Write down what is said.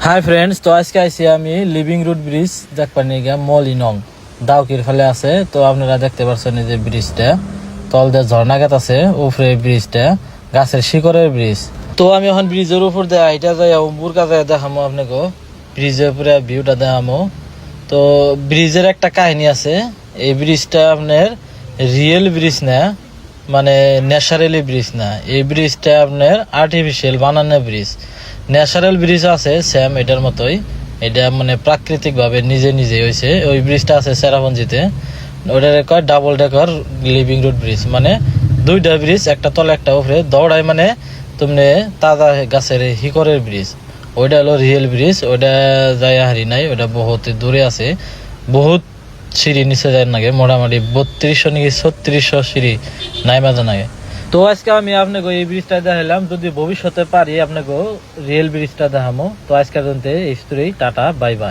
Hi friends, তো আজকে আইসি আমি লিভিং রুট ব্রিজ দেখবার নিয়ে গিয়া মলিনং দাউকির ফেলে আছে। তো আপনারা দেখতে পাচ্ছেন এই যে ব্রিজটা তল দিয়ে ঝর্ণা গাত আছে, উপরে ব্রিজটা গাছের শিকড়ের ব্রিজ। তো আমি এখন ব্রিজের উপর দিয়ে আইটা যাই বুরকা যাই দেখামো আপনাকে ব্রিজের উপরে ভিউটা দেখামো। তো ব্রিজের একটা কাহিনী আছে, এই ব্রিজটা আপনার রিয়েল ব্রিজ না, মানে ন্যাচারালি ব্রিজ না। এই ব্রিজটা আপনার আর্টিফিশিয়াল বানানো ব্রিজ। ন্যাচারাল ব্রিজ আছে সেম এটার মতোই, এটা মানে প্রাকৃতিক ভাবে নিজে নিজে হয়েছে। ওই ব্রিজটা আছে চেরাপুঞ্জিতে, ওটার কয় double decker living root bridge, মানে দুইটা ব্রিজ, একটা তলে একটা উপরে দৌড়ায়, মানে তুমি তাজা গাছের হিকরের ব্রিজ। ওইটা হলো রিয়েল ব্রিজ, ওইটা যায় হারি নাই, ওটা বহুত দূরে আছে, বহুত সিঁড়ি নিচে যায় নাগে, মোটামুটি 3200 নাকি 3600 সিঁড়ি নাই মাঝে নাগে। তো আজকে আমি আপনাকে এই ব্রিজটা দেখালাম, যদি ভবিষ্যতে পারি আপনাকে রিয়েল ব্রিজটা দেখামো। তো আজকের জন্য এই স্টোরি, টাটা, বাই বাই।